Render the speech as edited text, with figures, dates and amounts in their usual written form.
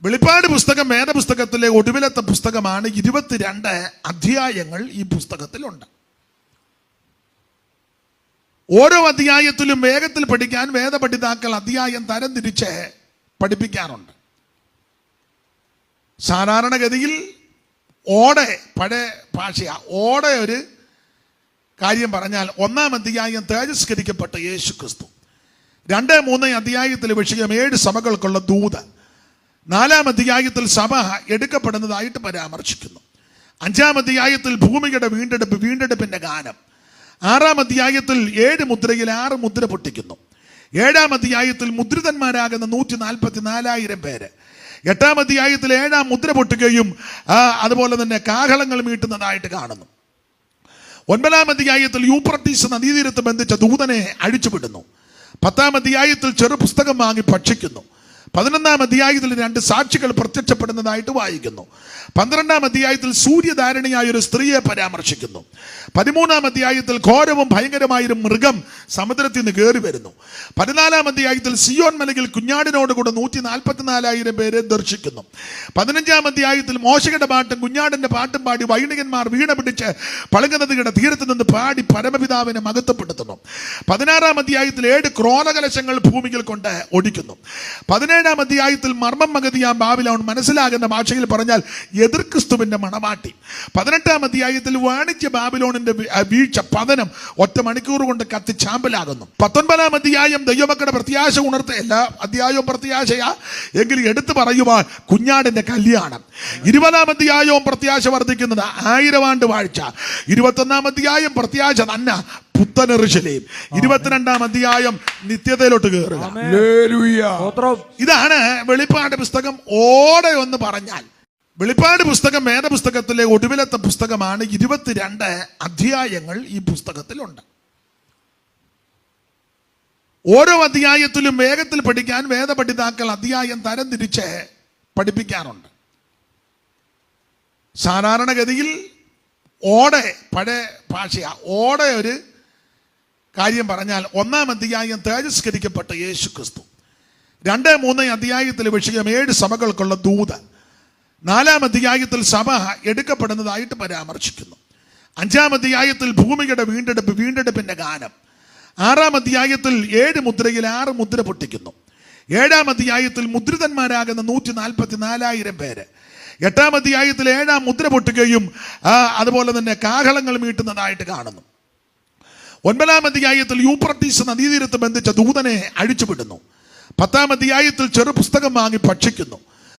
വെളിപ്പാട് പുസ്തകം വേദപുസ്തകത്തിലെ ഒടുവിലത്തെ പുസ്തകമാണ്. 22 അധ്യായങ്ങൾ ഈ പുസ്തകത്തിലുണ്ട്. ഓരോ അധ്യായത്തിലും വേഗത്തിൽ പഠിക്കാൻ വേദപഠിതാക്കൾ അധ്യായം തരംതിരിച്ച് പഠിപ്പിക്കാറുണ്ട്. സാധാരണഗതിയിൽ ഓടെ, പഴയ ഭാഷയാ, ഓടെ ഒരു കാര്യം പറഞ്ഞാൽ 1-ാം അധ്യായം തേജസ്കരിക്കപ്പെട്ട യേശു ക്രിസ്തു, 2-3 അധ്യായത്തിലെ വിഷയം 7 സഭകൾക്കുള്ള ദൂത്, 4-ാം അധ്യായത്തിൽ സഭ എടുക്കപ്പെടുന്നതായിട്ട് പരാമർശിക്കുന്നു, 5-ാം അധ്യായത്തിൽ ഭൂമിയുടെ വീണ്ടെടുപ്പിന്റെ ഗാനം, 6-ാം അധ്യായത്തിൽ 7 മുദ്രയിൽ 6 മുദ്ര പൊട്ടിക്കുന്നു, 7-ാം അധ്യായത്തിൽ മുദ്രിതന്മാരാകുന്ന 144,000 പേര്, 8-ാം അധ്യായത്തിൽ 7-ാം മുദ്ര പൊട്ടുകയും അതുപോലെ തന്നെ കാഹളങ്ങൾ മീട്ടുന്നതായിട്ട് കാണുന്നു, 9-ാം അധ്യായത്തിൽ യൂഫ്രട്ടീസ് നദീതീരത്ത് ബന്ധിച്ച ദൂതനെ അഴിച്ചുവിടുന്നു, 10-ാം അധ്യായത്തിൽ ചെറു പുസ്തകം വാങ്ങി ഭക്ഷിക്കുന്നു, 11-ാം അധ്യായത്തിൽ 2 സാക്ഷികൾ പ്രത്യക്ഷപ്പെടുന്നതായിട്ട് വായിക്കുന്നു, 12-ാം അധ്യായത്തിൽ സൂര്യധാരണിയായ ഒരു സ്ത്രീയെ പരാമർശിക്കുന്നു, 13-ാം അധ്യായത്തിൽ ഘോരവും ഭയങ്കരമായൊരു മൃഗം സമുദ്രത്തിൽ നിന്ന് കയറി വരുന്നു, 14-ാം അധ്യായത്തിൽ സിയോൻ മലയിൽ കുഞ്ഞാടിനോടുകൂടെ 144,000 പേരെ ദർശിക്കുന്നു, 15-ാം അധ്യായത്തിൽ മോശയുടെ പാട്ടും കുഞ്ഞാടിന്റെ പാട്ടും പാടി വൈണികന്മാർ വീണ പിടിച്ച് പളുങ്കനദിയുടെ തീരത്ത് നിന്ന് പാടി പരമപിതാവിനെ മഹത്വപ്പെടുത്തുന്നു, 16-ാം അധ്യായത്തിൽ 7 ക്രോധകലശങ്ങൾ ഭൂമിയിൽ കൊണ്ട് ഒടിക്കുന്നു, 17-ാം അധ്യായത്തിൽ മർമ്മം മഗതിയാം ബാബിലോൺ, മനസ്സിലാകുന്ന ഭാഷയിൽ പറഞ്ഞാൽ എതിർ ക്രിസ്തുവിന്റെ മണവാട്ടി, 18-ാം അധ്യായത്തിൽ വാണിജ്യ ബാബിലോണിന്റെ വീഴ്ച, പതനം 1 മണിക്കൂർ കൊണ്ട് കത്തി ചാമ്പലാകുന്നു, 19-ാം അധ്യായം ദൈവമക്കളുടെ പ്രത്യാശ ഉണർത്ത, എല്ലാ അധ്യായവും പ്രത്യാശയാ എങ്കിലും എടുത്തു പറയുവാൻ കുഞ്ഞാടിന്റെ കല്യാണം, 20-ാം അധ്യായവും പ്രത്യാശ വർദ്ധിക്കുന്നത് 1000 ആണ്ട് വാഴ്ച, 21-ാം അധ്യായം പ്രത്യാശ തന്നെ പുത്തൻ യെരൂശലേം, 22-ാം അധ്യായം നിത്യതയിലോട്ട് കയറുക. ഇതാണ് വെളിപ്പാട് പുസ്തകം ഓടെ ഒന്ന് പറഞ്ഞാൽ. വെളിപ്പാട് പുസ്തകം വേദപുസ്തകത്തിലെ ഒടുവിലത്തെ പുസ്തകമാണ്. 22 അധ്യായങ്ങൾ ഈ പുസ്തകത്തിലുണ്ട്. ഓരോ അധ്യായത്തിലും വേഗത്തിൽ പഠിക്കാൻ വേദപഠിതാക്കൾ അധ്യായം തരംതിരിച്ച് പഠിപ്പിക്കാറുണ്ട്. സാധാരണഗതിയിൽ ഓടെ, പഴയ ഭാഷയാ, ഓടെ ഒരു കാര്യം പറഞ്ഞാൽ 1-ാം അധ്യായം തേജസ്കരിക്കപ്പെട്ട യേശു ക്രിസ്തു, 2-3 അധ്യായത്തിലെ വിഷയം 7 സഭകൾക്കുള്ള ദൂത്, 4-ാം അധ്യായത്തിൽ സഭ എടുക്കപ്പെടുന്നതായിട്ട് പരാമർശിക്കുന്നു, 5-ാം അധ്യായത്തിൽ ഭൂമിയുടെ വീണ്ടെടുപ്പിന്റെ ഗാനം, 6-ാം അധ്യായത്തിൽ 7 മുദ്രയിൽ 6 മുദ്ര പൊട്ടിക്കുന്നു, 7-ാം അധ്യായത്തിൽ മുദ്രിതന്മാരാകുന്ന 144,000 പേര്, 8-ാം അധ്യായത്തിൽ 7-ാം മുദ്ര പൊട്ടുകയും അതുപോലെ തന്നെ കാഹളങ്ങൾ മീട്ടുന്നതായിട്ട് കാണുന്നു, 9-ാം അധ്യായത്തിൽ യൂഫ്രട്ടീസ് നദീതീരത്ത് ബന്ധിച്ച ദൂതനെ അഴിച്ചുവിടുന്നു, 10-ാം അധ്യായത്തിൽ ചെറു പുസ്തകം വാങ്ങി ഭക്ഷിക്കുന്നു,